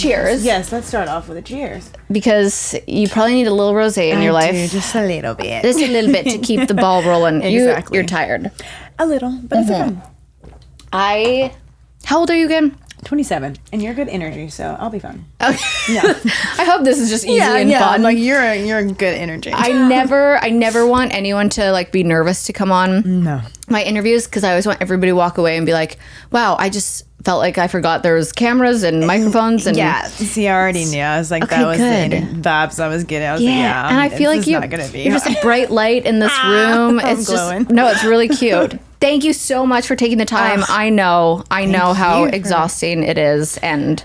cheers. Yes, let's start off with a cheers. Because you probably need a little rosé in your life. Do, just a little bit. Just a little bit to keep the ball rolling. Exactly. You're tired. A little, but it's okay. How old are you again? 27, and you're good energy, so I'll be fun. Okay. Yeah. I hope this is just easy and fun. Like you're a good energy. I never want anyone to like be nervous to come on my interviews, because I always want everybody to walk away and be like, wow, I just felt like I forgot there was cameras and microphones. And yeah, see, I already knew. I was like, okay, that was good. the vibes I was getting. I was like, yeah, and I feel like you're just a bright light in this room. It's glowing. it's really cute. Thank you so much for taking the time. I know how exhausting it is, and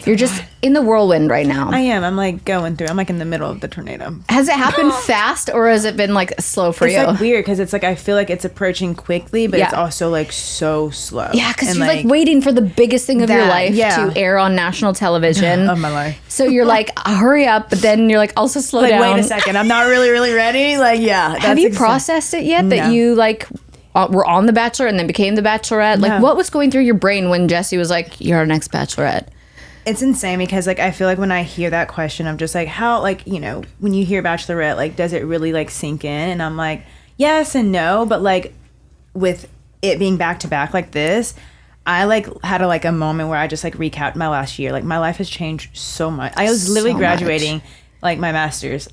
you're just in the whirlwind right now. I am. I'm like going through. I'm like in the middle of the tornado. Has it happened fast, or has it been like slow for you? It's like weird because it's like I feel like it's approaching quickly, but it's also like so slow. Yeah, because you're like waiting for the biggest thing of your life to air on national television of my life. So you're like, hurry up, but then you're like, also slow down. Wait a second, I'm not really ready. Like, yeah. Have you processed it yet that you like were on The Bachelor and then became The Bachelorette? Like, what was going through your brain when Jesse was like, you're our next Bachelorette? It's insane because like I feel like when I hear that question, I'm just like, how, like, you know, when you hear Bachelorette, like, does it really like sink in? And I'm like, yes and no, but like with it being back to back like this, I like had a moment where I just like recapped my last year. Like my life has changed so much. I was literally graduating like my master's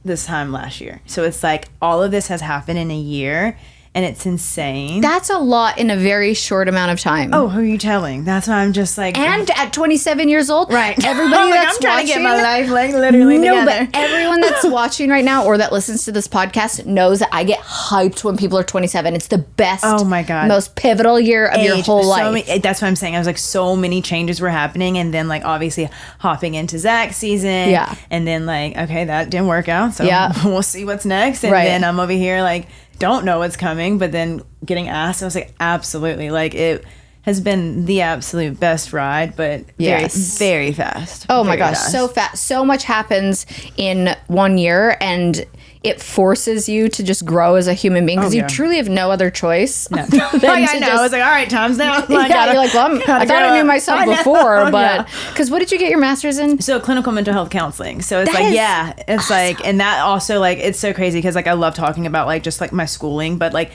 this time last year. So it's like all of this has happened in a year. And it's insane. That's a lot in a very short amount of time. Oh, who are you telling? That's why I'm just like... And at 27 years old, right? Everybody that's I'm trying watching, to get my life like literally together. But everyone that's watching right now or that listens to this podcast knows that I get hyped when people are 27. It's the best, oh my God, most pivotal year of your whole life. That's what I'm saying. I was like, so many changes were happening, and then like obviously hopping into Zach's season, and then like, okay, that didn't work out, so we'll see what's next, and then I'm over here like, don't know what's coming, but then getting asked, I was like, absolutely. Like, it has been the absolute best ride, but very, very fast. Oh my gosh, so fast. So much happens in 1 year, and it forces you to just grow as a human being, because you truly have no other choice. No. I know. I was like, all right, time's now. You're like, well, I thought I knew myself before, but because what did you get your master's in? So clinical mental health counseling. So it's it's awesome. Like, and that also like, it's so crazy because like I love talking about like just like my schooling, but like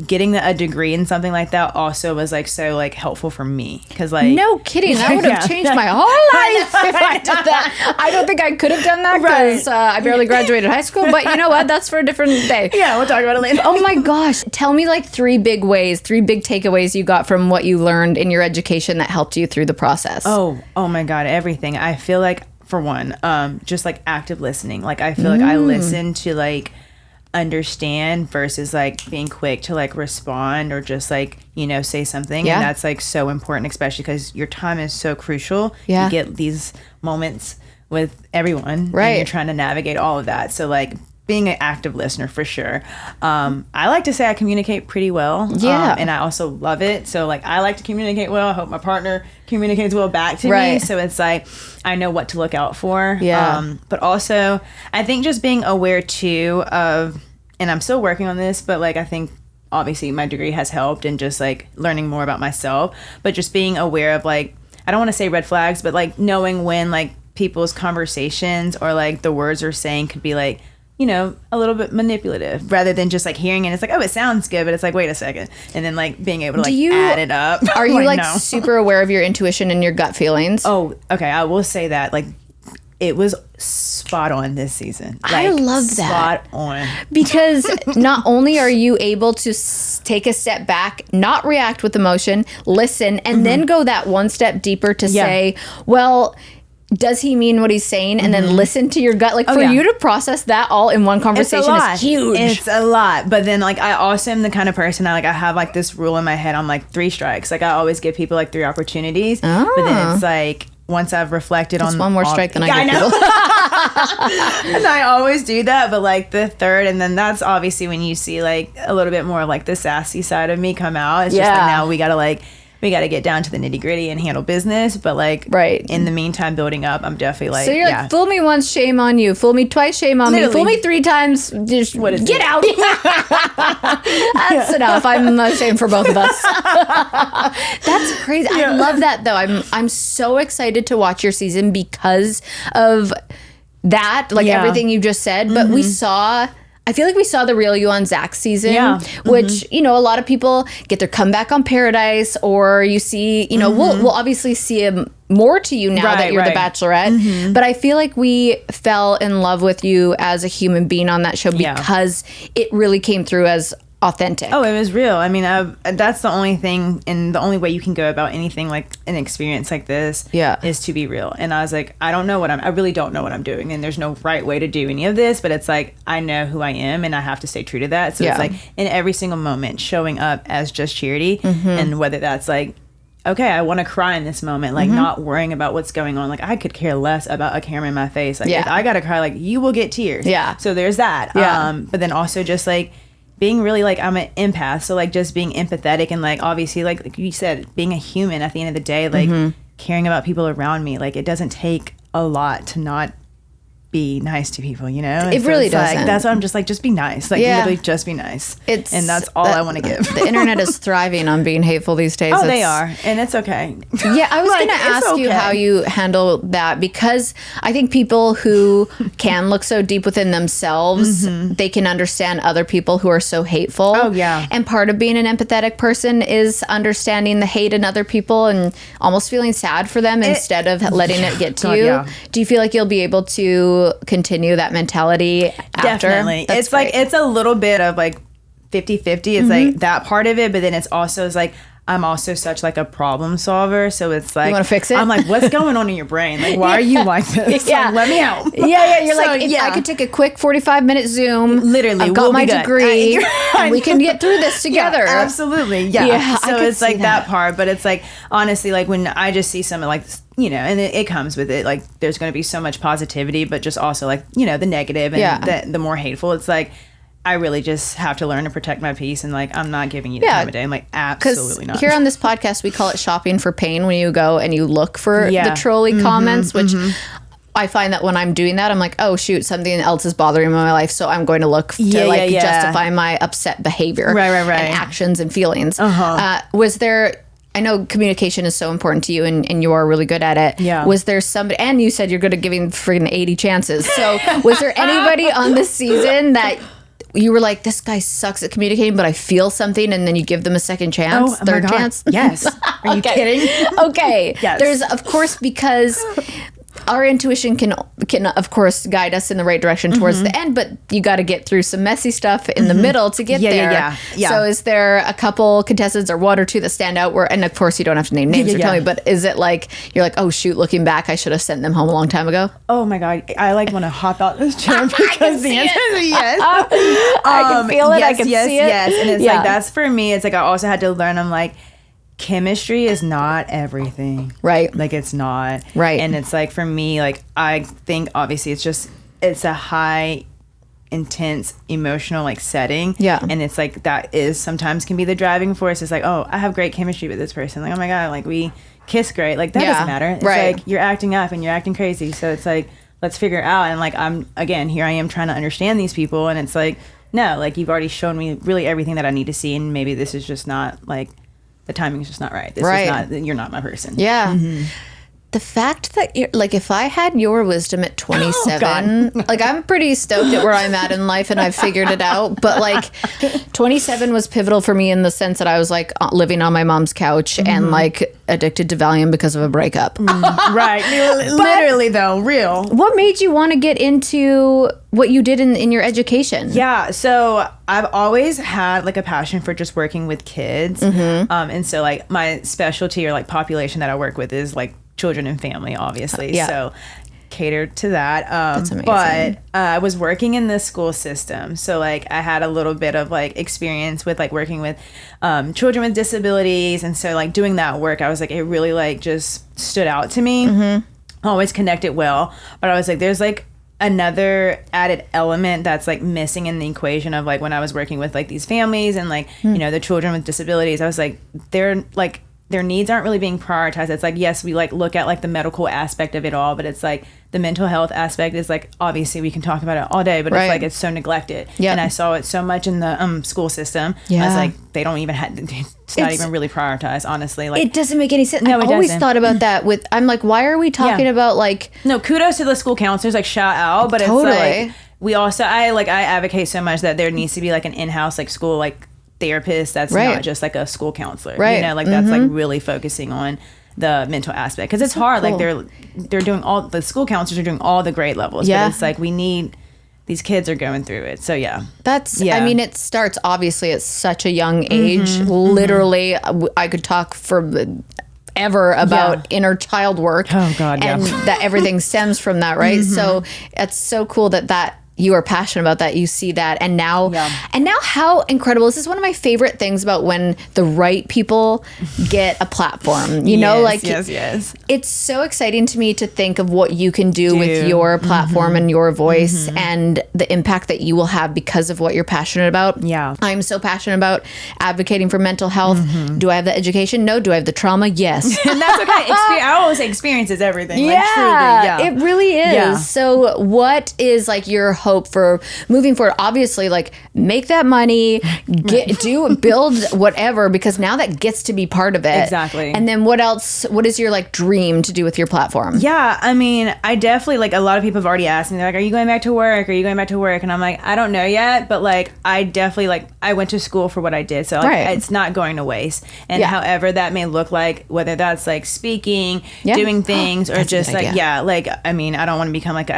getting a degree in something like that also was like so like helpful for me, because like, no kidding, that would have changed my whole life if I did that. I don't think I could have done that because I barely graduated high school, but you know what, that's for a different day. Yeah, we'll talk about it later. Oh my gosh, tell me like three big takeaways you got from what you learned in your education that helped you through the process. Oh my God, everything. I feel like, for one, just like active listening. Like I feel like I listen to like understand versus like being quick to like respond or just like, you know, say something. And that's like so important, especially because your time is so crucial. You get these moments with everyone, and you're trying to navigate all of that. So like being an active listener for sure. I like to say I communicate pretty well. And I also love it. So like I like to communicate well. I hope my partner communicates well back to me. So it's like I know what to look out for. But also I think just being aware too of, and I'm still working on this, but like I think obviously my degree has helped, and just like learning more about myself, but just being aware of like, I don't want to say red flags, but like knowing when like people's conversations or like the words they're saying could be like, you know, a little bit manipulative, rather than just like hearing it. It's like, oh, it sounds good, but it's like, wait a second. And then like being able to like add it up. Are you like super aware of your intuition and your gut feelings? Oh, okay. I will say that like it was spot on this season. Like, I love that. Spot on. Because not only are you able to take a step back, not react with emotion, listen, and then go that one step deeper to say, well, does he mean what he's saying? And then listen to your gut. Like for you to process that all in one conversation is huge. It's a lot. But then like I also am the kind of person I have like this rule in my head. I'm like 3 strikes. Like I always give people like 3 opportunities. But then it's like once I've reflected on one more strike than I give people. And I always do that. But like the 3rd, and then that's obviously when you see like a little bit more of like the sassy side of me come out. It's just like now we gotta like we got to get down to the nitty gritty and handle business. But like, right. in the meantime, building up, I'm definitely like, so you're like, fool me once, shame on you. Fool me twice, shame on me. Fool me 3 times, just get out. That's enough. I'm ashamed for both of us. That's crazy. I love that though. I'm so excited to watch your season because of that, like everything you just said. But I feel like we saw the real you on Zach's season, which, you know, a lot of people get their comeback on Paradise, or you see, you know, we'll obviously see more to you now that you're the Bachelorette. But I feel like we fell in love with you as a human being on that show because it really came through as authentic. Oh, it was real. I mean, that's the only thing, and the only way you can go about anything like an experience like this is to be real. And I was like, I really don't know what I'm doing, and there's no right way to do any of this, but it's like, I know who I am and I have to stay true to that. So it's like in every single moment showing up as just Charity, and whether that's like, okay, I want to cry in this moment, like not worrying about what's going on. Like I could care less about a camera in my face. Like if I gotta cry, like you will get tears. So there's that. But then also just like being really like, I'm an empath, so like just being empathetic and like obviously like you said, being a human at the end of the day, like caring about people around me. Like it doesn't take a lot to not be nice to people, you know? And it really doesn't. Like, that's why I'm just like, just be nice. Like literally just be nice. And that's all I want to give. The internet is thriving on being hateful these days. Oh, they are. And it's okay. Yeah, I was like, going to ask you how you handle that, because I think people who can look so deep within themselves, they can understand other people who are so hateful. Oh, yeah. And part of being an empathetic person is understanding the hate in other people and almost feeling sad for them instead of letting it get to you. Yeah. Do you feel like you'll be able to continue that mentality after? Definitely. It's great. Like, it's a little bit of like 50-50. It's like that part of it, but then it's also like, I'm also such like a problem solver. So it's like, you want to fix it? I'm like, what's going on in your brain? Like, why are you like this? Like, let me out. You're so, like, if I could take a quick 45-minute Zoom, literally, I've got my degree, and we can get through this together. Absolutely. Yeah. So it's like that part, but it's like, honestly, like when I just see something like, you know, and it comes with it, like there's going to be so much positivity, but just also like, you know, the negative and the more hateful. It's like, I really just have to learn to protect my peace, and like, I'm not giving you the time of day. I'm like, absolutely not. Here on this podcast, we call it shopping for pain, when you go and you look for the trolly comments, which I find that when I'm doing that, I'm like, oh shoot, something else is bothering me in my life, so I'm going to look to justify my upset behavior and actions and feelings. Was there... I know communication is so important to you, and you are really good at it. Yeah. Was there somebody, and you said you're good at giving friggin' 80 chances. So was there anybody on this season that you were like, this guy sucks at communicating, but I feel something, and then you give them a second chance, third chance? Yes. Are you kidding? Okay. Yes. There's, of course, because our intuition can of course guide us in the right direction towards the end, but you got to get through some messy stuff in the middle to get there. Yeah. So is there a couple contestants or one or two that stand out where, and of course you don't have to name names or tell me, but is it like, you're like, oh shoot, looking back, I should have sent them home a long time ago? Oh my God. I like want to hop out this chair because the answer is yes. I can feel it. I can see it. Yes. And it's like, that's for me. It's like, I also had to learn, I'm like, chemistry is not everything. Right. Like, it's not. Right. And it's like, for me, like, I think obviously it's a high intense emotional like setting. Yeah. And it's like, that is sometimes can be the driving force. It's like, oh, I have great chemistry with this person. Like, oh my God, like we kiss great. Like that doesn't matter. It's like, you're acting up and you're acting crazy. So it's like, let's figure it out. And like, here I am trying to understand these people. And it's like, no, like you've already shown me really everything that I need to see. And maybe this is just not like, the timing is just not right. This is not, you're not my person. Yeah. The fact that you're like, if I had your wisdom at 27, like I'm pretty stoked at where I'm at in life and I've figured it out. But like 27 was pivotal for me in the sense that I was like living on my mom's couch and like addicted to Valium because of a breakup. Right. Literally though, real. What made you want to get into what you did in your education? Yeah. So I've always had like a passion for just working with kids. And so like my specialty or like population that I work with is like children and family, obviously. So catered to that. That's amazing. But I was working in the school system. So like I had a little bit of like experience with like working with children with disabilities. And so like doing that work, I was like, it really like just stood out to me. Always connected well. But I was like, there's like another added element that's like missing in the equation of like when I was working with like these families and like, you know, the children with disabilities. I was like, they're like, their needs aren't really being prioritized. It's like, yes, we like look at like the medical aspect of it all, but it's like the mental health aspect is like, obviously we can talk about it all day, but it's like it's so neglected. And I saw it so much in the school system. I was like, they don't even have, it's not even really prioritized, honestly. Like, it doesn't make any sense. No, I've always thought about that with, I'm like, why are we talking about like, no, kudos to the school counselors, like shout out, but it's like, we also, I advocate so much that there needs to be like an in-house like school like therapist that's not just like a school counselor, you know, like that's like really focusing on the mental aspect, because it's hard. Like they're doing all, the school counselors are doing all the grade levels, but it's like we need, these kids are going through it. So that's I mean, it starts obviously at such a young age. Literally, I could talk for ever about inner child work. Oh God, and that everything stems from that, right? So it's so cool that you are passionate about that. You see that, and now how incredible. This is one of my favorite things about when the right people get a platform. You know, like it's so exciting to me to think of what you can do with your platform and your voice and the impact that you will have because of what you're passionate about. I'm so passionate about advocating for mental health. Do I have the education? No. Do I have the trauma? Yes. And that's okay. I always say experience is everything. Like, truly, it really is. So what is like your hope for moving forward? Obviously, like, make that money, build whatever, because now that gets to be part of it. Exactly. And then what else, what is your like dream to do with your platform? I mean, I definitely, like, a lot of people have already asked me, they're like, are you going back to work? Are you going back to work? And I'm like, I don't know yet, but like, I definitely, like, I went to school for what I did, so like, it's not going to waste. And however that may look like, whether that's like speaking, doing things, or just like, like, I mean, I don't want to become like,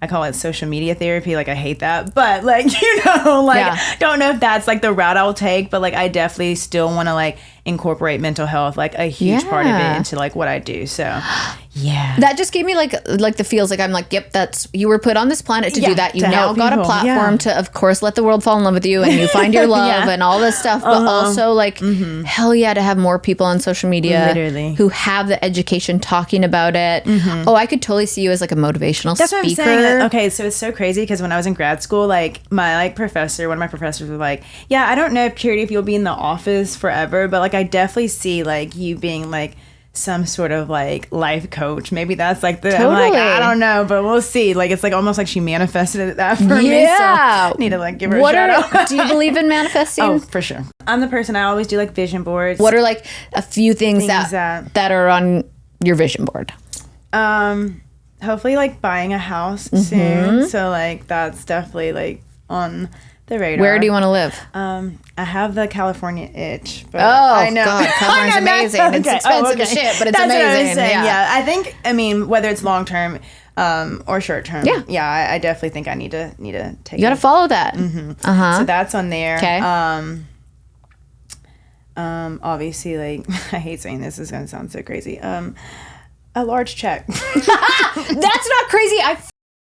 I call it social media therapy. Like, I hate that. But, like, you know, like, don't know if that's, like, the route I'll take. But, like, I definitely still want to, like, incorporate mental health, like, a huge part of it into, like, what I do. So, that just gave me, like the feels. Like, I'm like, yep, that's, you were put on this planet to do that. You now got a platform to, of course, let the world fall in love with you. And you find your love and all this stuff. But also, like, hell yeah, to have more people on social media who have the education talking about it. Oh, I could totally see you as, like, a motivational speaker. What I'm saying. Okay, so it's so crazy because when I was in grad school, like, my like professor, one of my professors was like, yeah, I don't know if Charity, if you'll be in the office forever, but like, I definitely see like you being like some sort of like life coach. Maybe that's like the, I'm like, I don't know, but we'll see. Like, it's like almost like she manifested that for me. So I need to like give her a shout out. Do you believe in manifesting? Oh, for sure. I'm the person, I always do like vision boards. What are like a few things that are on your vision board? Hopefully like buying a house soon. So like that's definitely like on the radar. Where do you want to live? I have the California itch. But I know. God, California's amazing. It's expensive as shit, but it's amazing. I think, I mean, whether it's long term or short term. I definitely think I need to take You got to follow that. So that's on there. Okay. Obviously, like, I hate saying this is going to sound so crazy. A large check. That's not crazy. I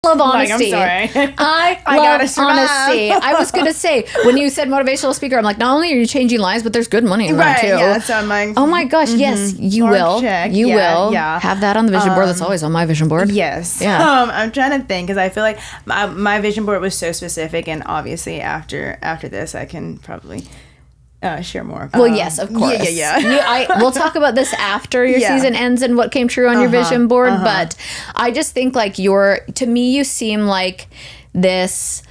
love honesty. Like, I'm sorry. I love honesty. I was going to say, when you said motivational speaker, I'm like, not only are you changing lives, but there's good money in that too. Yeah, so I'm like, oh my gosh, yes, you large will. Check. You will have that on the vision board. That's always on my vision board. Yes. Yeah. I'm trying to think, because I feel like my vision board was so specific, and obviously after this, I can probably share more. Well, yes, of course. We'll talk about this after your season ends and what came true on your vision board. But I just think like to me, you seem like this,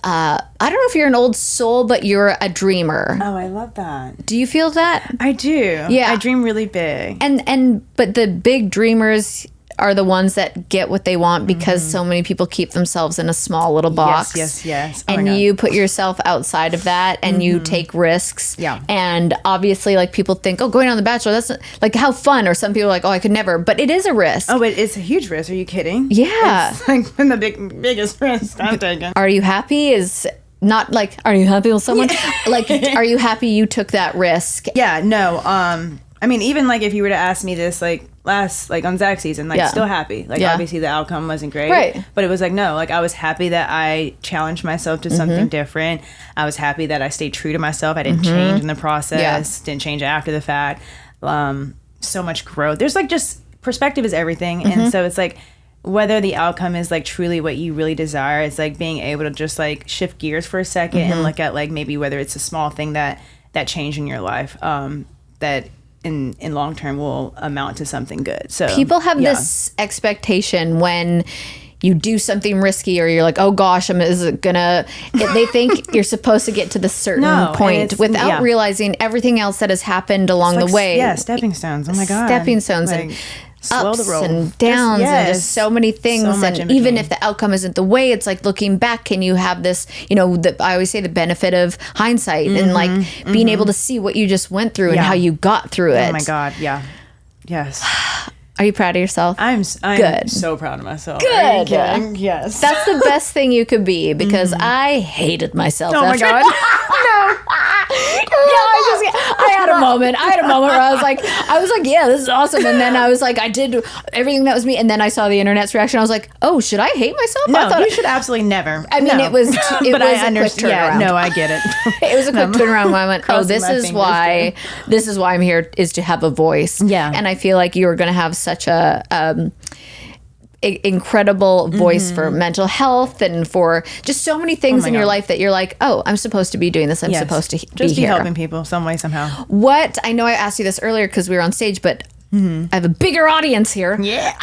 I don't know if you're an old soul, but you're a dreamer. Oh, I love that. Do you feel that? I do. Yeah. I dream really big. But the big dreamers are the ones that get what they want, because so many people keep themselves in a small little box. Yes. Oh, and you put yourself outside of that, and you take risks. Yeah. And obviously, like, people think, oh, going on The Bachelor, that's not, like, how fun. Or some people are like, oh, I could never. But it is a risk. Oh, it's a huge risk. Are you kidding? Yeah. It's like the biggest risk I'm taking. Are you happy? Is not like, are you happy with someone? Like, are you happy you took that risk? Yeah, no. I mean, even like if you were to ask me this like last, like on Zach's season, like still happy. Like obviously the outcome wasn't great. Right. But it was like, no, like I was happy that I challenged myself to something different. I was happy that I stayed true to myself. I didn't change in the process, didn't change after the fact. So much growth. There's like, just perspective is everything. And so it's like, whether the outcome is like truly what you really desire, it's like being able to just like shift gears for a second and look at like maybe whether it's a small thing that changed in your life, that in long term will amount to something good. So people have this expectation when you do something risky or you're like, oh gosh, is it gonna, they think you're supposed to get to the certain point without realizing everything else that has happened along the way. Yeah, stepping stones. Oh my God. Stepping stones and ups and downs and just so many things. So and even if the outcome isn't the way, it's like looking back, can you have this, I always say the benefit of hindsight and like being able to see what you just went through and how you got through it. Oh my God. Yeah. Yes. Are you proud of yourself? I'm good. So proud of myself. Good. Yes. That's the best thing you could be because I hated myself. Oh my God. No. I had a moment. Where I was like, yeah, this is awesome. And then I was like, I did everything that was me. And then I saw the internet's reaction. I was like, oh, should I hate myself? No, I thought you should absolutely never. I mean, it was but a I quick understand. turnaround. Yeah, no, I get it. It was a quick turnaround. I went, oh, this is why I'm here, is to have a voice. Yeah. And I feel like you were going to have such a incredible voice for mental health and for just so many things in your life that you're like, oh, I'm supposed to be doing this. I'm supposed to be here. Helping people some way, somehow. I know I asked you this earlier because we were on stage, but I have a bigger audience here. Yeah.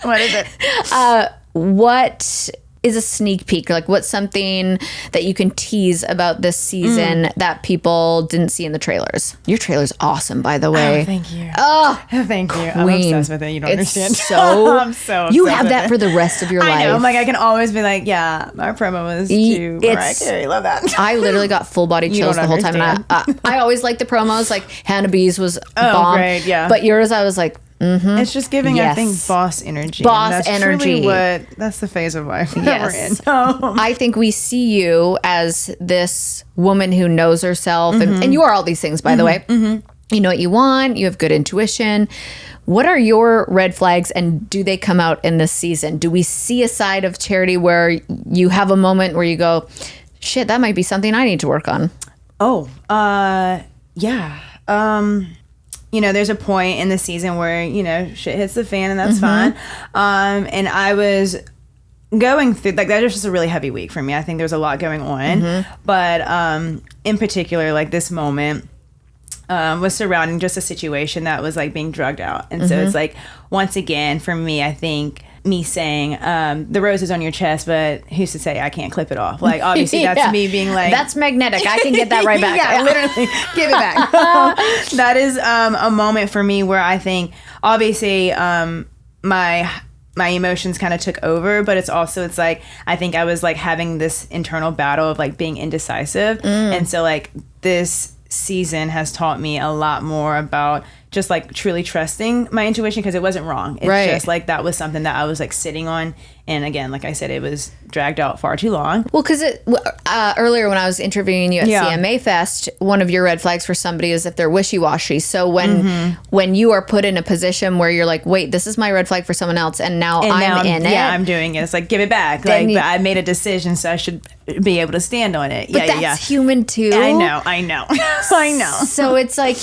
What is it? What is a sneak peek? Like, what's something that you can tease about this season that people didn't see in the trailers? Your trailer's awesome, by the way. Oh, thank you. Oh, thank you. I'm obsessed with it. You don't understand. I'm so obsessed you have that for the rest of your life. I know. I'm like, I can always be like, yeah, our promo was too Mariah Carey. Love that. I literally got full body chills the whole time. And I always like the promos. Like Hannah B's was bomb. Great, yeah. But yours, I was like, it's just giving, I think, boss energy. That's energy. That's the phase of life that we're in. I think we see you as this woman who knows herself. And you are all these things, by the way. You know what you want. You have good intuition. What are your red flags, and do they come out in this season? Do we see a side of Charity where you have a moment where you go, shit, that might be something I need to work on? Oh, yeah. There's a point in the season where, shit hits the fan and that's fine. And I was going through, like, that was just a really heavy week for me. I think there was a lot going on. But in particular, like, this moment was surrounding just a situation that was, like, being drugged out. And so it's like, once again, for me, I think me saying, the rose is on your chest, but who's to say I can't clip it off? Like, obviously, that's me being like... That's magnetic. I can get that right back. Yeah, literally. Give it back. That is a moment for me where I think, obviously, my emotions kind of took over, but it's like, I think I was, like, having this internal battle of, like, being indecisive. And so, like, this season has taught me a lot more about just, like, truly trusting my intuition, because it wasn't wrong. It's just like, that was something that I was, like, sitting on, and again, like I said, it was dragged out far too long. Well, because earlier when I was interviewing you at CMA Fest, one of your red flags for somebody is if they're wishy-washy. So when you are put in a position where you're like, wait, this is my red flag for someone else, and now I'm in it. Yeah, I'm doing it. It's like, give it back. Like, but I made a decision, so I should be able to stand on it. But that's human too. I know. I know. So it's like,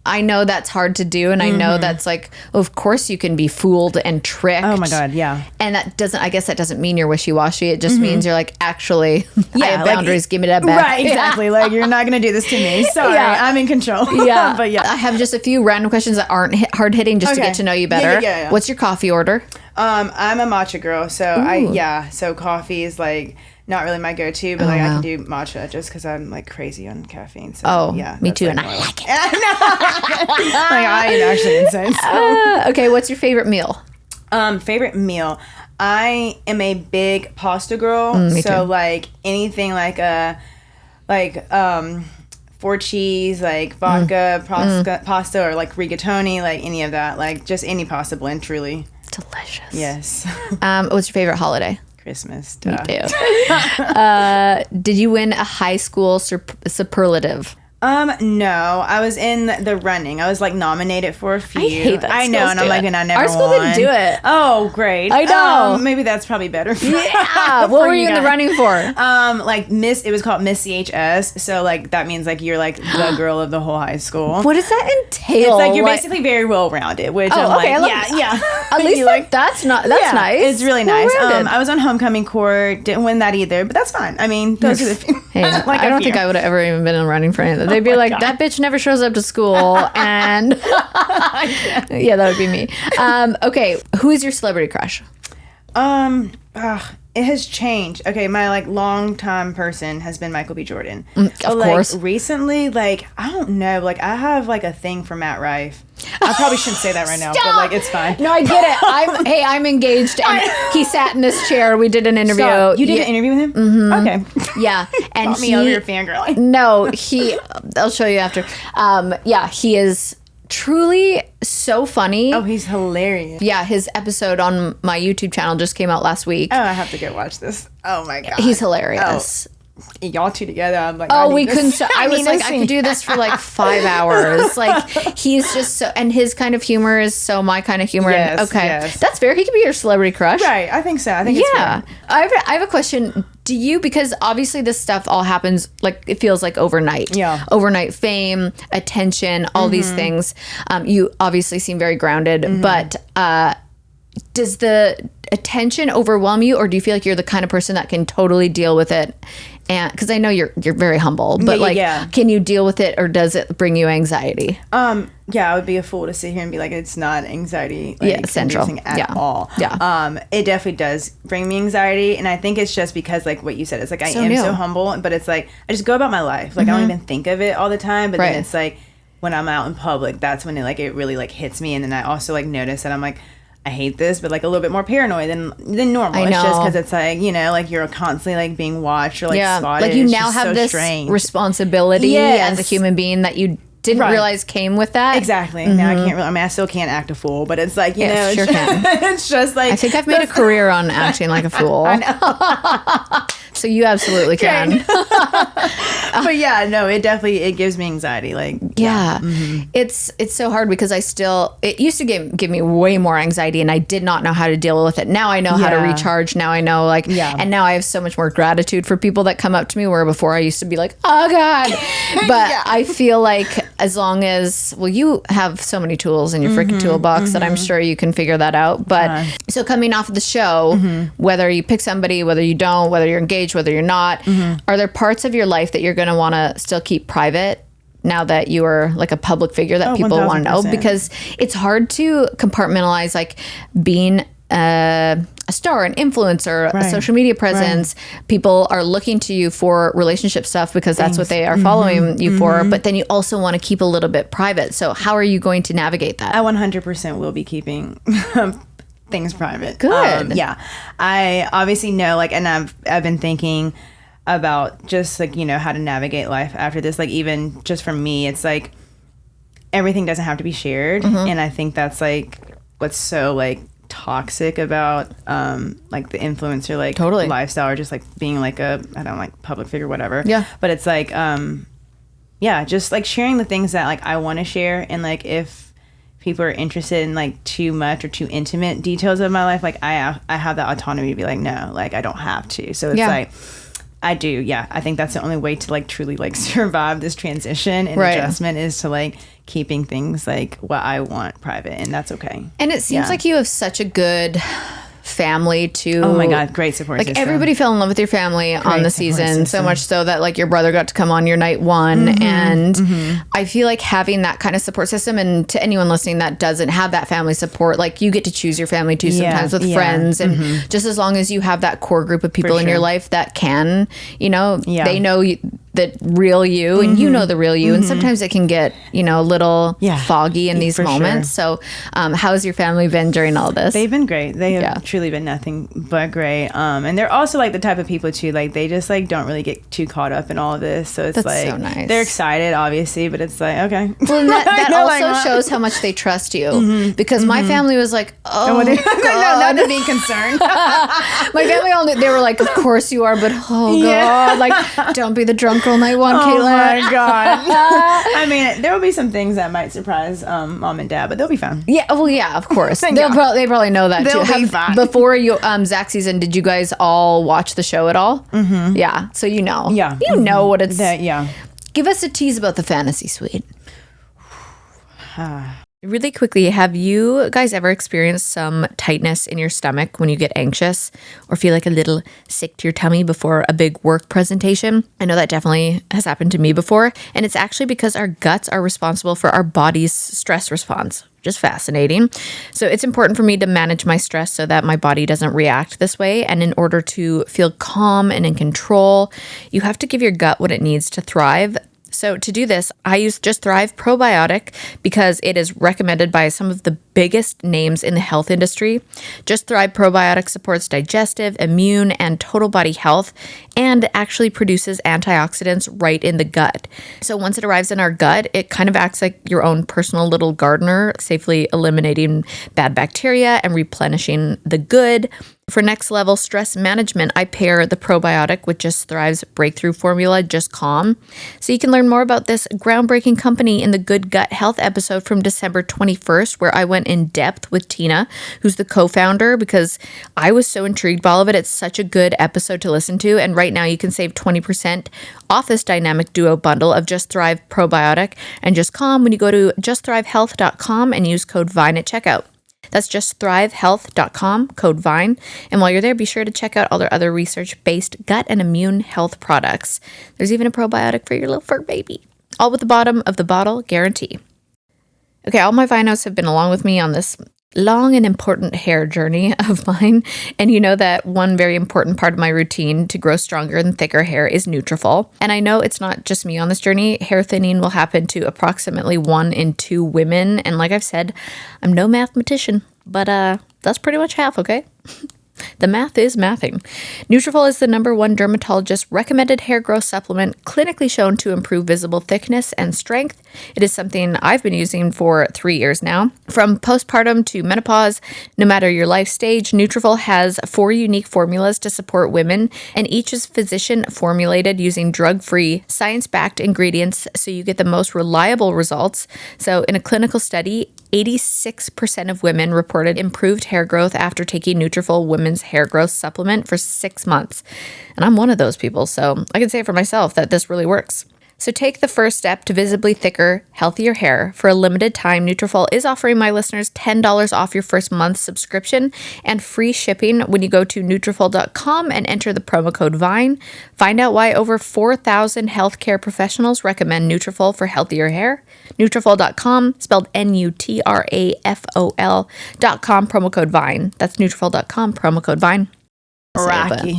I know that's hard to do, and I know that's like, of course you can be fooled and tricked. Oh my God, yeah. And that doesn't mean you're wishy-washy. It just means you're like, actually, I have boundaries. Give me that back. Right, exactly. Like, you're not going to do this to me. Sorry, I'm in control. Yeah. But I have just a few random questions that aren't hard-hitting just to get to know you better. Yeah. What's your coffee order? I'm a matcha girl, so so coffee is like not really my go-to, but like I can do matcha just because I'm like crazy on caffeine. So me too, like, and I like it. Like, I am actually insane. So. Okay, what's your favorite meal? Favorite meal. I am a big pasta girl, me so too. like anything like four cheese, like vodka, pasta, or like rigatoni, like any of that, like just any pasta blend, truly. Delicious. Yes. What's your favorite holiday? Christmas. Me too. Did you win a high school superlative? No, I was in the running. I was like nominated for a few. I hate that. I know, and I'm like, and I never won. Our school didn't do it. Oh, great. I know. Maybe that's probably better. Yeah. What were you in the running for? Like Miss. It was called Miss CHS. So like that means like you're like the girl of the whole high school. What does that entail? It's like you're basically very well rounded. Which I'm okay, like, yeah. At least like that's nice. It's really nice. I was on homecoming court. Didn't win that either, but that's fine. I mean, those are the few. Hey, I don't think I would have ever even been in running for any of They'd be like, that bitch never shows up to school. And yeah, that would be me. Okay. Who is your celebrity crush? It has changed. Okay, my like longtime person has been Michael B. Jordan. Of course. Recently, like I don't know, like I have like a thing for Matt Rife. I probably shouldn't say that right now, but like it's fine. No, I get it. I'm engaged, and he sat in this chair. We did an interview. Stop. You did an interview with him? Mm-hmm. Okay. Yeah, and me over your fangirling. No, I'll show you after. Yeah, he is truly so funny. Oh, he's hilarious. Yeah, his episode on my YouTube channel just came out last week. Oh, I have to go watch this. Oh my god, he's hilarious. Y'all two together, I'm like, oh, we couldn't. I was like, I could do this for like 5 hours. Like, he's just so, and his kind of humor is so my kind of humor. Yes, and, okay, yes. That's fair. He could be your celebrity crush, right? I think so. I think yeah. It's fair. I have a question. Do you, because obviously this stuff all happens like it feels like overnight. Yeah. Overnight fame, attention, all these things. You obviously seem very grounded, but does the attention overwhelm you, or do you feel like you're the kind of person that can totally deal with it? And because I know you're very humble, but like, can you deal with it, or does it bring you anxiety? Yeah, I would be a fool to sit here and be like, it's not anxiety, like, central at all. Yeah. It definitely does bring me anxiety, and I think it's just because like what you said, it's like I am so humble, but it's like I just go about my life, like I don't even think of it all the time, but then it's like when I'm out in public, that's when it really like hits me, and then I also like notice that I'm like, I hate this, but like a little bit more paranoid than normal. I know. It's just because it's like, you know, like you're constantly like being watched or like spotted. Like you it's now have so this strange. Responsibility as a human being that you didn't realize came with that. Exactly. Now I can't really, I mean, I still can't act a fool, but it's like, you know, it's, sure can. It's just like. I think I've made a career on acting like a fool. I know. So you absolutely can. But yeah, no, it gives me anxiety. Like, it's so hard because it used to give me way more anxiety, and I did not know how to deal with it. Now I know how to recharge. Now I know and now I have so much more gratitude for people that come up to me, where before I used to be like, oh God. But I feel like as long as, you have so many tools in your freaking toolbox that I'm sure you can figure that out. But so coming off of the show, whether you pick somebody, whether you don't, whether you're engaged, whether you're not, are there parts of your life that you're going to want to still keep private now that you are like a public figure that people want to know? Because it's hard to compartmentalize like being a star, an influencer, a social media presence. People are looking to you for relationship stuff because that's what they are following you for. But then you also want to keep a little bit private. So how are you going to navigate that? I 100% will be keeping things private. Good. Yeah. I obviously know, like, and I've been thinking about just like, you know, how to navigate life after this. Like, even just for me, it's like everything doesn't have to be shared. And I think that's like what's so like toxic about like the influencer like lifestyle, or just like being like I don't know, like public figure, whatever. Yeah. But it's like just like sharing the things that like I want to share, and like if people are interested in like too much or too intimate details of my life, like I have that autonomy to be like, no, like I don't have to. So it's like I do. Yeah. I think that's the only way to like truly like survive this transition and adjustment, is to like keeping things like what I want private, and that's okay. And it seems like you have such a good family too. Oh my God, great support system. Everybody fell in love with your family on the season, so much so that like your brother got to come on your night one. And I feel like having that kind of support system, and to anyone listening that doesn't have that family support, like you get to choose your family too sometimes with friends, and just as long as you have that core group of people in your life that can, you know, they know the real you, and you know the real you, and sometimes it can get, you know, a little foggy in these moments. So how's your family been during all this? They've been great. They have truly been nothing but great. And they're also like the type of people too, like they just like don't really get too caught up in all of this. So it's That's like so nice. They're excited obviously, but it's like, okay. Well, that also shows how much they trust you, because my family was like, oh God. Not being concerned. My family all knew, they were like, of course you are, but oh God, like don't be the drunk girl night one, Kaitlyn. Oh my God. I mean, there will be some things that might surprise mom and dad, but they'll be fine. Yeah, well, yeah, of course. They probably know that they'll too. Be fine. Before you Zach season, did you guys all watch the show at all? Yeah, so you know. Yeah. You know what it's. Yeah. Give us a tease about the fantasy suite. Really quickly, have you guys ever experienced some tightness in your stomach when you get anxious or feel like a little sick to your tummy before a big work presentation? I know that definitely has happened to me before, and it's actually because our guts are responsible for our body's stress response. Just fascinating. So it's important for me to manage my stress so that my body doesn't react this way. And in order to feel calm and in control, you have to give your gut what it needs to thrive. So to do this, I use Just Thrive Probiotic because it is recommended by some of the biggest names in the health industry. Just Thrive Probiotic supports digestive, immune, and total body health and actually produces antioxidants right in the gut. So once it arrives in our gut, it kind of acts like your own personal little gardener, safely eliminating bad bacteria and replenishing the good. For next level stress management, I pair the probiotic with Just Thrive's breakthrough formula, Just Calm. So you can learn more about this groundbreaking company in the Good Gut Health episode from December 21st, where I went in depth with Tina, who's the co-founder, because I was so intrigued by all of it. It's such a good episode to listen to. And right now you can save 20% off this dynamic duo bundle of Just Thrive Probiotic and Just Calm when you go to justthrivehealth.com and use code VINE at checkout. That's justthrivehealth.com, code VINE. And while you're there, be sure to check out all their other research-based gut and immune health products. There's even a probiotic for your little fur baby. All with the bottom of the bottle guarantee. Okay, all my Vinos have been along with me on this long and important hair journey of mine. And you know that one very important part of my routine to grow stronger and thicker hair is Neutrophone. And I know it's not just me on this journey. Hair thinning will happen to approximately 1 in 2 women. And like I've said, I'm no mathematician, but that's pretty much half, okay? The math is mathing. Neutrophone is the #1 dermatologist recommended hair growth supplement clinically shown to improve visible thickness and strength. It is something I've been using for 3 years now. From postpartum to menopause, no matter your life stage, Neutrophone has 4 unique formulas to support women, and each is physician formulated using drug-free, science-backed ingredients so you get the most reliable results. So in a clinical study, 86% of women reported improved hair growth after taking Neutrophone Women's Hair Growth Supplement for 6 months. And I'm one of those people, so I can say for myself that this really works. So take the first step to visibly thicker, healthier hair. For a limited time, Neutrophone is offering my listeners $10 off your first month's subscription and free shipping when you go to Neutrophone.com and enter the promo code VINE. Find out why over 4,000 healthcare professionals recommend Neutrophone for healthier hair. Neutrophone.com, spelled Nutrafol.com, promo code VINE. That's Neutrophone.com, promo code VINE. Rocky.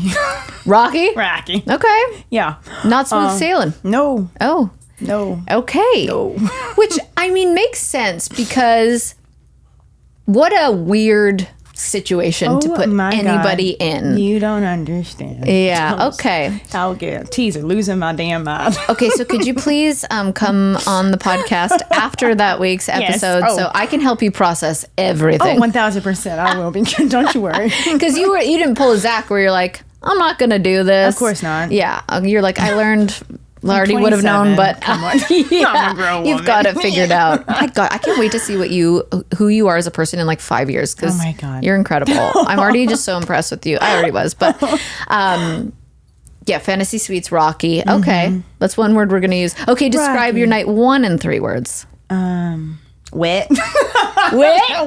Rocky? Rocky. Okay. Yeah. Not smooth sailing. No. Oh. No. Okay. No. Which, I mean, makes sense because what a weird situation to put anybody in. You don't understand. Yeah. Okay. I'll get teaser losing my damn mind. Okay. So could you please come on the podcast after that week's episode so I can help you process everything? 1,000%. I will be. Don't you worry. Because you didn't pull a Zach where you're like, I'm not going to do this. Of course not. Yeah. You're like, I learned. Already would have known, but come on. Yeah, I'm a grown you've woman. got it figured out. My God, I can't wait to see who you are as a person in like 5 years. Because oh my God, you're incredible. I'm already just so impressed with you. I already was, but yeah, Fantasy Suites, Rocky. Okay, that's one word we're gonna use. Okay, describe your night 1 in 3 words. Wet. Wet.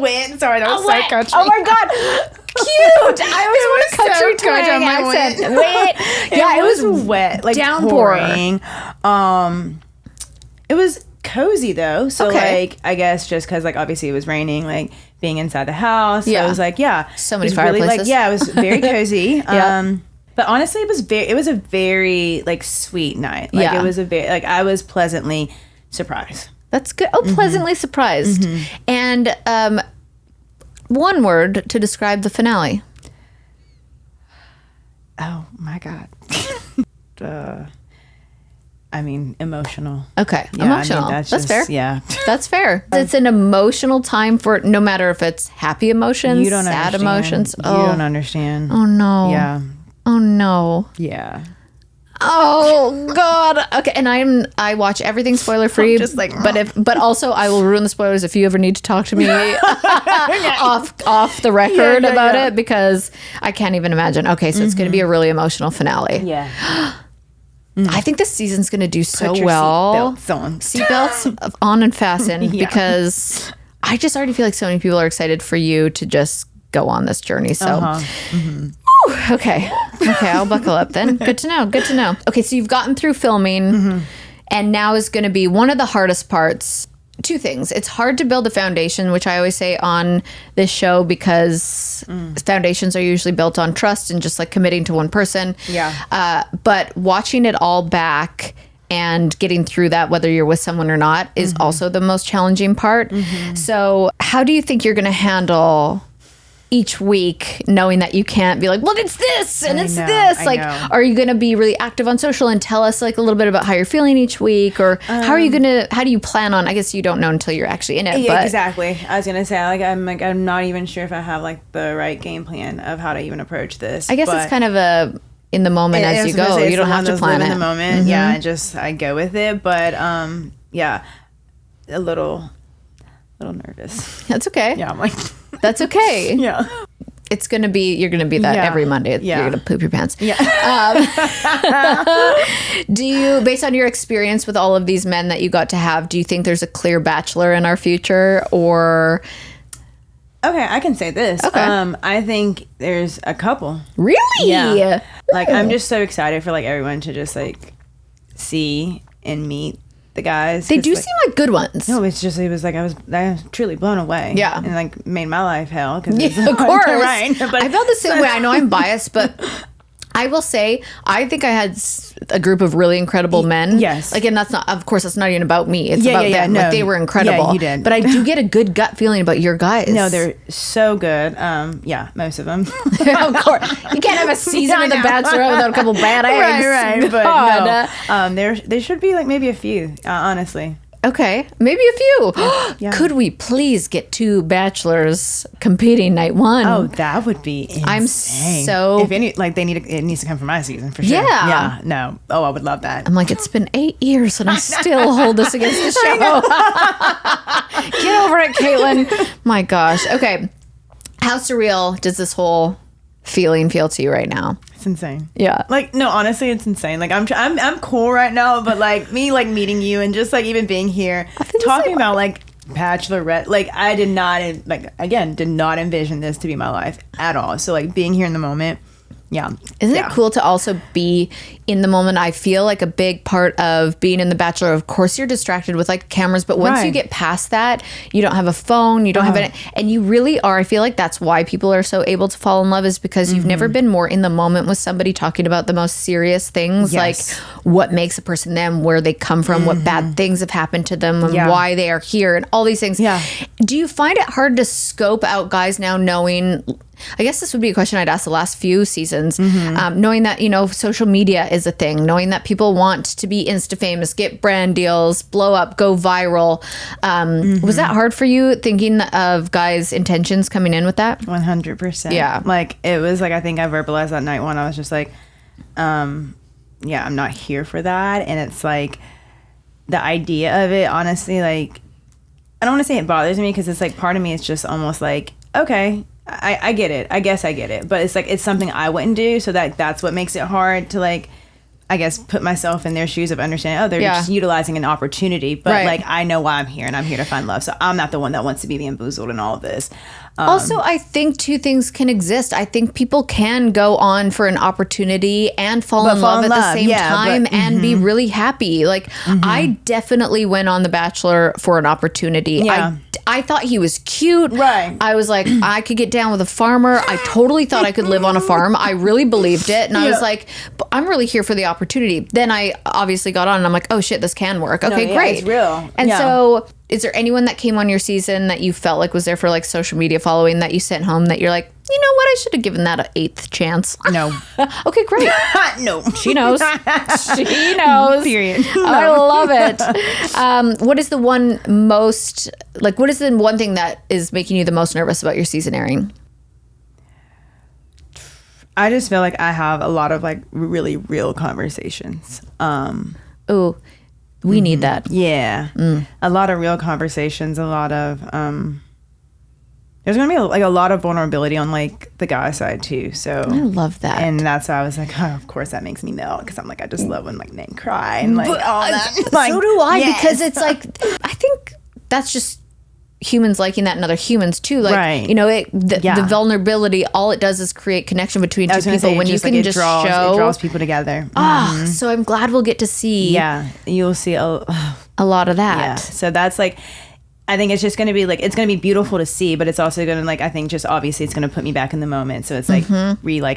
Wet. Sorry, that was so country. Oh my God. Cute. I always want a country twang accent. Wet. Yeah, it was wet, like downpour. pouring. It was cozy though, so like I guess just because like obviously it was raining, like being inside the house. Yeah, so it was like so many fireplaces. Really, it was very cozy. But honestly, it was a very like sweet night. Like it was a very like I was pleasantly surprised. That's good. Oh, pleasantly surprised. Mm-hmm. And one word to describe the finale. Oh my God. I mean, emotional. Okay, yeah, emotional. I mean, that's fair. Yeah, that's fair. It's an emotional time for no matter if it's happy emotions, sad emotions. Oh, you don't understand. Oh no. Yeah. Oh no. Yeah. Oh God. Okay, and I watch everything spoiler free. Just like, but also I will ruin the spoilers if you ever need to talk to me off the record about it, because I can't even imagine. Okay, so it's going to be a really emotional finale. Yeah. I think this season's going to do so well. Seatbelts on. Seatbelts on and fasten because I just already feel like so many people are excited for you to just go on this journey. So, whew, okay, I'll buckle up then. Good to know. Okay, so you've gotten through filming, and now is going to be one of the hardest parts. Two things. It's hard to build a foundation, which I always say on this show, because foundations are usually built on trust and just like committing to one person. Yeah. But watching it all back and getting through that, whether you're with someone or not, is also the most challenging part. So how do you think you're going to handle each week knowing that you can't be like, well, it's this and it's this? Like, are you going to be really active on social and tell us like a little bit about how you're feeling each week? Or how do you plan on, I guess you don't know until you're actually in it. Yeah, but exactly. I was going to say, I'm not even sure if I have like the right game plan of how to even approach this. I guess it's kind of a in the moment as you go. You don't have to plan it. In the moment. Yeah, I go with it. But yeah, a little nervous. That's okay. Yeah, I'm like... That's okay. Yeah. You're going to be that every Monday. Yeah. You're going to poop your pants. Yeah. Do you, based on your experience with all of these men that you got to have, do you think there's a clear bachelor in our future, or... Okay, I can say this. Okay. I think there's a couple. Really? Yeah. Like, I'm just so excited for like everyone to just like see and meet the guys. They do like, seem like good ones. No, it was like I was truly blown away. Yeah. And like made my life hell. Cause of course. Right. But I felt the same way. I know I'm biased, but I will say, I think I had a group of really incredible men. Yes. Like, and that's not, of course, that's not even about me. It's about them. No. Like, they were incredible. Yeah, you did. But I do get a good gut feeling about your guys. No, they're so good. Yeah, most of them. Of course. You can't have a season of The Bachelorette without a couple bad eggs. Right. But no, there should be like maybe a few, honestly. Okay, maybe a few. Yeah. Could we please get 2 bachelors competing night one? Oh, that would be insane. I'm so... If any, like, it needs to come from my season, for sure. Yeah. Yeah, no. Oh, I would love that. I'm like, it's been 8 years and I still hold this against the show. Get over it, Kaitlyn. My gosh. Okay, how surreal does this whole feeling feel to you right now? It's insane. Yeah. Like, no, honestly, it's insane. Like, I'm cool right now, but like me, like meeting you and just like even being here, talking about like Bachelorette, like I did not envision this to be my life at all. So like being here in the moment. Yeah. Isn't it cool to also be in the moment? I feel like a big part of being in The Bachelor, of course, you're distracted with like cameras, but once you get past that, you don't have a phone, you don't have it. And you really are. I feel like that's why people are so able to fall in love, is because you've never been more in the moment with somebody talking about the most serious things, like what makes a person them, where they come from, what bad things have happened to them, and why they are here, and all these things. Yeah. Do you find it hard to scope out guys now, knowing... I guess this would be a question I'd ask the last few seasons, knowing that, you know, social media is a thing, knowing that people want to be Insta famous, get brand deals, blow up, go viral. Was that hard for you, thinking of guys' intentions coming in with that? 100%. Yeah. Like, it was like, I think I verbalized that night one. I was just like, I'm not here for that. And it's like, the idea of it, honestly, like, I don't want to say it bothers me, because it's like, part of me is just almost like, okay, I get it. I guess I get it. But it's like, it's something I wouldn't do. So that's what makes it hard to like, I guess, put myself in their shoes of understanding, they're just utilizing an opportunity. But like, I know why I'm here, and I'm here to find love. So I'm not the one that wants to be bamboozled in all of this. Also, I think 2 things can exist. I think people can go on for an opportunity and fall in love at the same time and be really happy. Like, I definitely went on The Bachelor for an opportunity. Yeah. I thought he was cute. Right. I was like, I could get down with a farmer. I totally thought I could live on a farm. I really believed it. And I was like, but I'm really here for the opportunity. Then I obviously got on and I'm like, oh shit, this can work. Okay, great. It's real. And so is there anyone that came on your season that you felt like was there for like social media following that you sent home that you're like, you know what, I should have given that an 8th chance? No. Okay, great. No. She knows. She knows. Period. No. I love it. What is the one thing that is making you the most nervous about your season airing? I just feel like I have a lot of like really real conversations. Oh, we need that. Yeah. A lot of real conversations, a lot of there's gonna be a lot of vulnerability on like the guy side too. So I love that, and that's why I was like, oh, of course that makes me melt, because I'm like, I just love when like men cry and like all that. Like, so do I, because it's like, I think that's just humans liking that in other humans too. Like, right. you know, the vulnerability, all it does is create connection between two people when you can just show. It draws people together. So I'm glad we'll get to see. Yeah. You'll see a lot of that. Yeah. So that's like, I think it's just going to be like, it's going to be beautiful to see, but it's also going to like, I think just obviously it's going to put me back in the moment. So it's like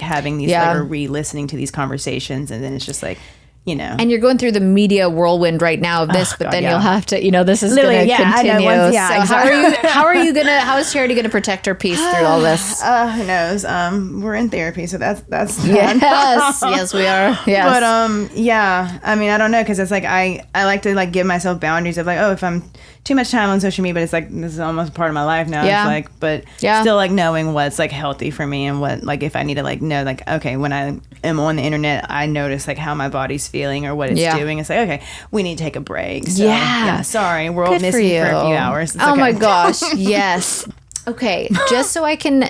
having these like, or re-listening to these conversations. And then it's just like, you know. And you're going through the media whirlwind right now of this, but then you'll have to, you know, this is going to continue. How is Charity going to protect her peace through all this? Who knows? We're in therapy, so that's yes, we are. Yes. But yeah, I mean, I don't know, because it's like I like to like give myself boundaries of like, oh, if I'm too much time on social media, but it's like this is almost part of my life now. It's like, but still like knowing what's like healthy for me and what like if I need to like know like, okay, when I am on the internet, I notice like how my body's feeling or what it's doing. It's like, okay, we need to take a break. So, sorry, we're all missing for a few hours. It's my gosh, yes. Okay, just so I can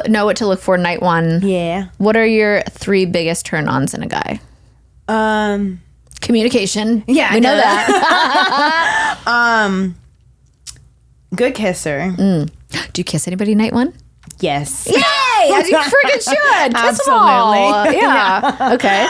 know what to look for night one. Yeah. What are your 3 biggest turn-ons in a guy? Communication. Yeah, we know that. Good kisser. Do you kiss anybody night one? Yes. Yay! As you freaking should. Kiss them all. Yeah. Okay.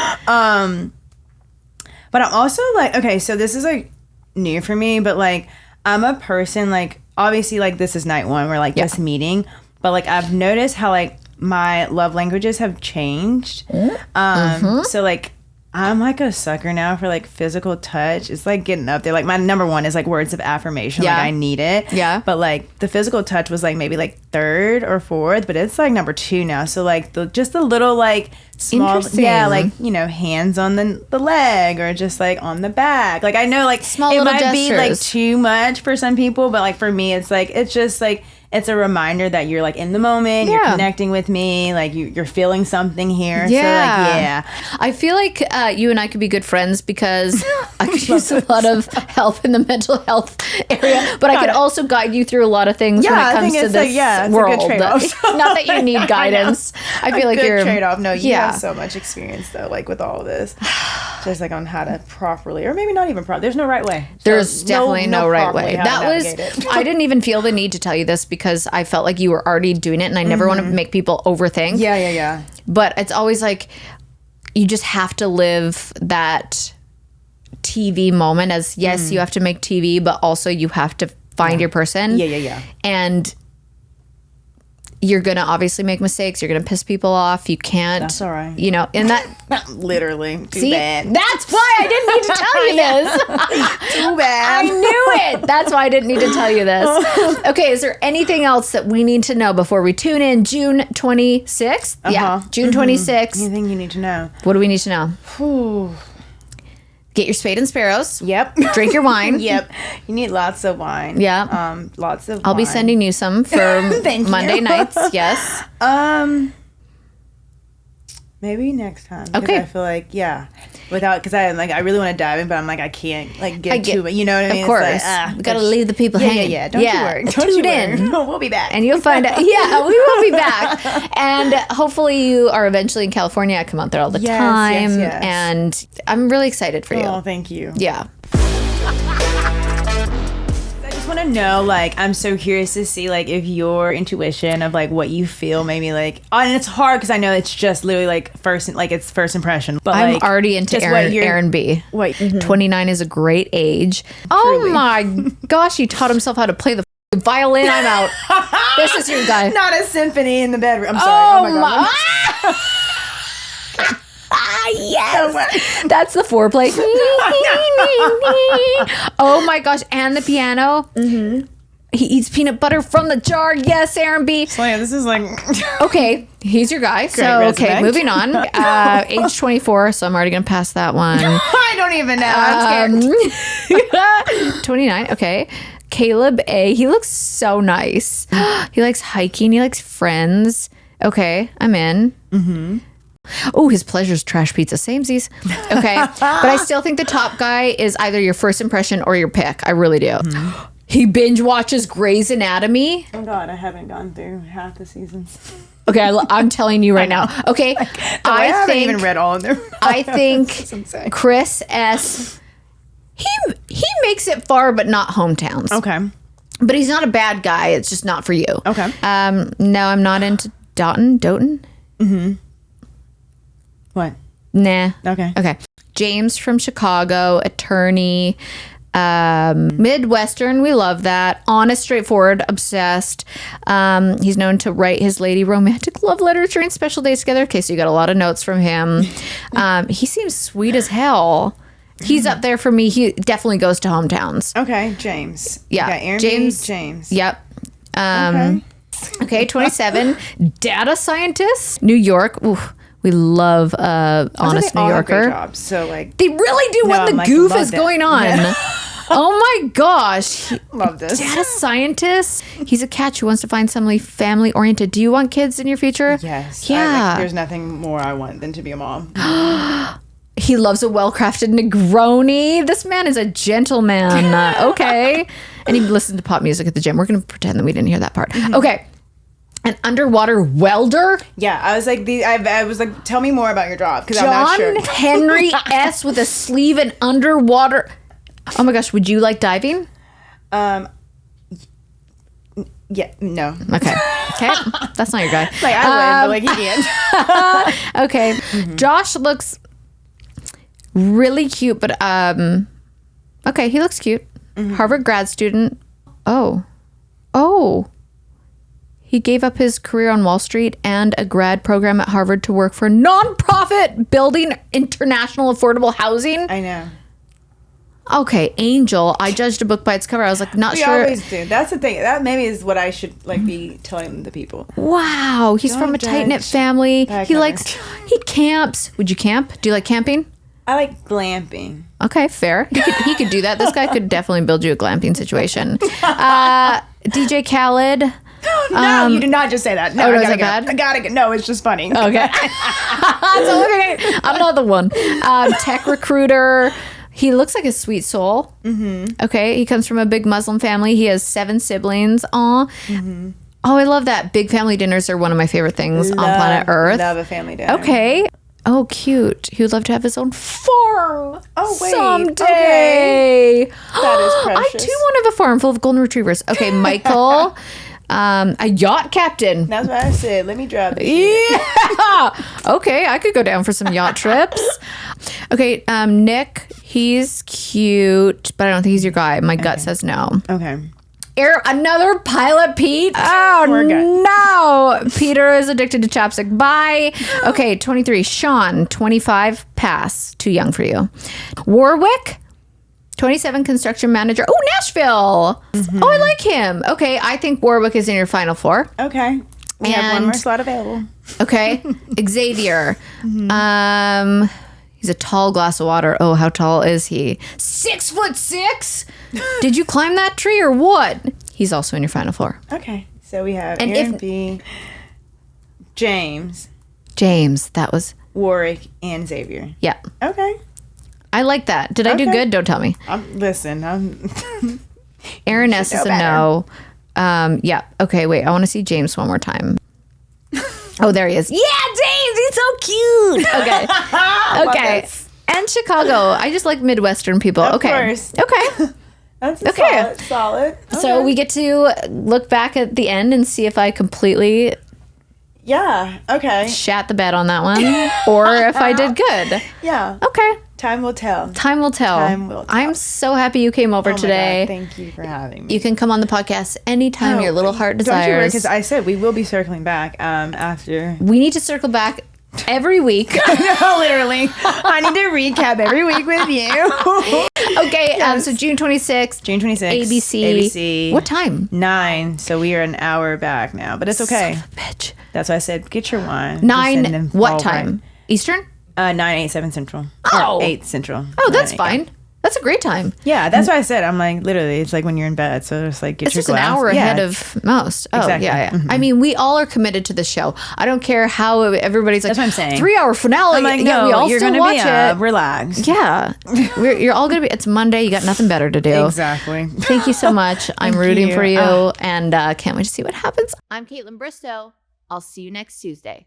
But I'm also like, okay, so this is like new for me, but like I'm a person like obviously like this is night one, we're like just meeting, but like I've noticed how like my love languages have changed. So like I'm like a sucker now for like physical touch. It's like getting up there. Like my number one is like words of affirmation. Like I need it. Yeah. But like the physical touch was like maybe like 3rd or 4th, but it's like number 2 now. So like just a little like small, like, you know, hands on the leg or just like on the back. Like I know like small it little might gestures. be like too much for some people, but like for me, it's like, it's just like, it's a reminder that you're like in the moment, you're connecting with me, like you're feeling something here. Yeah. So like, I feel like you and I could be good friends because I could use a lot of help in the mental health area, but I could also guide you through a lot of things when it comes to this world. It's a good trade-off. Not that you need guidance. I feel like you're trade-off. No, you have so much experience though, like with all of this. Just like on how to properly, or maybe not even properly. There's no right way. There's definitely no right way. That was, I didn't even feel the need to tell you this because I felt like you were already doing it and I never want to make people overthink. Yeah. But it's always like, you just have to live that TV moment as, yes, you have to make TV, but also you have to find your person. Yeah. And you're going to obviously make mistakes. You're going to piss people off. You can't. That's all right. You know, and that. Literally. Too bad. That's why I didn't need to tell you this. Too bad. I knew it. That's why I didn't need to tell you this. Okay, is there anything else that we need to know before we tune in June 26th? Yeah, June 26th. Anything you need to know? What do we need to know? Whew. Get your spade and sparrows. Yep. Drink your wine. Yep. You need lots of wine. Yeah. Lots of I'll be sending you some for Monday nights. Yes. Maybe next time. Okay. I feel like, because I really want to dive in, but I'm like, I can't like get to it. You know what I mean? Of course. It's like, we got to leave the people hanging. Yeah. Don't you worry. Tune in. We'll be back. And you'll find out. Yeah, we will be back. And hopefully you are eventually in California. I come out there all the time. Yes. And I'm really excited for you. Oh, thank you. Yeah. I want to know, like, I'm so curious to see, like, if your intuition of, like, what you feel maybe, like, and it's hard because I know it's just literally, like, it's first impression. But I'm like, already into Aaron B. Wait. 29 is a great age. Truly. Oh, my gosh. He taught himself how to play the violin. I'm out. This is your guy. Not a symphony in the bedroom. I'm sorry. Oh my God. Yes, that's the foreplay. Oh my gosh, and the piano. He eats peanut butter from the jar. Yes, Aaron B. So yeah, this is like okay. He's your guy. Okay, moving on. Age 24. So I'm already gonna pass that one. I don't even know. I'm scared. 29. Okay. Caleb A. He looks so nice. He likes hiking. He likes friends. Okay, I'm in. Oh, his pleasure's trash pizza. Samesies. Okay. But I still think the top guy is either your first impression or your pick. I really do. He binge watches Grey's Anatomy. Oh, God. I haven't gone through half the seasons. Okay. I'm telling you right now. Okay. I haven't even read all of them. I think Chris S. He makes it far, but not hometowns. Okay. But he's not a bad guy. It's just not for you. Okay. No, I'm not into Doton. What? Nah. Okay. James from Chicago, attorney, Midwestern. We love that. Honest, straightforward, obsessed. He's known to write his lady romantic love letters during special days together. Okay, so you got a lot of notes from him. He seems sweet as hell. He's up there for me. He definitely goes to hometowns. Okay, James. Yeah, Aaron James. Yep. Okay, 27. Data scientist, New York. Ooh, we love honest New Yorker. Great jobs, so like they really do when the goof is going on. Yeah. Oh my gosh. Love this. Data scientist. He's a catch who wants to find somebody family oriented. Do you want kids in your future? Yes. Yeah. There's nothing more I want than to be a mom. He loves a well-crafted Negroni. This man is a gentleman. Okay. And he listens to pop music at the gym. We're going to pretend that we didn't hear that part. Okay. An underwater welder? Yeah, I was like, I was like, tell me more about your job because I'm not sure. John Henry S. with a sleeve and underwater. Oh my gosh, would you like diving? Yeah, no. Okay, that's not your guy. Like I would, but like he can't. Okay, Josh looks really cute, but okay, he looks cute. Harvard grad student. Oh. He gave up his career on Wall Street and a grad program at Harvard to work for a nonprofit building international affordable housing. I know. Okay, Angel. I judged a book by its cover. I was like, not sure. We always do. That's the thing. That maybe is what I should like be telling the people. Wow, he's from a tight-knit family. He camps. Would you camp? Do you like camping? I like glamping. Okay, fair. He could do that. This guy could definitely build you a glamping situation. DJ Khaled. No, you did not just say that. No, is it bad? I gotta get. No, it's just funny. Okay. So, okay, I'm not the one. Tech recruiter. He looks like a sweet soul. Okay, he comes from a big Muslim family. He has 7 siblings. Aw. Oh, I love that. Big family dinners are one of my favorite things on planet Earth. Love a family dinner. Okay. Oh, cute. He would love to have his own farm. Oh, wait. Someday. Okay. That is precious. I too want to have a farm full of golden retrievers. Okay, Michael. A yacht captain. That's what I said. Let me drive this Yeah. Okay, I could go down for some yacht trips. Okay, Nick. He's cute, but I don't think he's your guy. My gut says no. Okay. Another pilot, Pete. Oh, no. Peter is addicted to chapstick. Bye. Okay, 23. Sean, 25. Pass. Too young for you. Warwick, 27. Construction manager. Oh, Nashville. Oh, I like him. Okay, I think Warwick is in your final 4. Okay. We have one more slot available. Okay. Xavier. He's a tall glass of water. Oh, how tall is he? 6'6". Did you climb that tree or what? He's also in your final 4. Okay. So we have Aaron B, James, that was Warwick, and Xavier. Yeah. Okay. I like that. Did I do good? Don't tell me. Listen. Aaron S is a no. Yeah. Okay, wait. I want to see James one more time. Oh, there he is. Yeah, James, he's so cute. Okay. Okay. And Chicago. I just like Midwestern people. Of okay. Course. Okay. That's okay. Solid. Okay. So we get to look back at the end and see if I completely okay. shat the bed on that one or if I did good. Yeah. Okay. Time will tell. Time will tell. I'm so happy you came over today. Thank you for having me. You can come on the podcast anytime your little heart desires. Don't you worry, because I said we will be circling back after. We need to circle back every week. No, literally. I need to recap every week with you. Okay, so June 26th. ABC. What time? 9. So we are an hour back now, but it's okay. Son of a bitch. That's why I said get your wine. 9. What time? Eastern? 9, 8, 7 Central. Oh. Or 8 Central. Oh, that's fine. That's a great time. Yeah, that's why I said, I'm like, literally, it's like when you're in bed. So it's like, get it's your just glass. An hour ahead of most. Oh, exactly. Yeah. I mean, we all are committed to the show. I don't care how everybody's like, that's what I'm saying. 3-hour finale. I'm like, no, we all you're still gonna watch be it. Relaxed. Yeah. You're all going to be, it's Monday. You got nothing better to do. Exactly. Thank you so much. I'm rooting for you and can't wait to see what happens. I'm Kaitlyn Bristowe. I'll see you next Tuesday.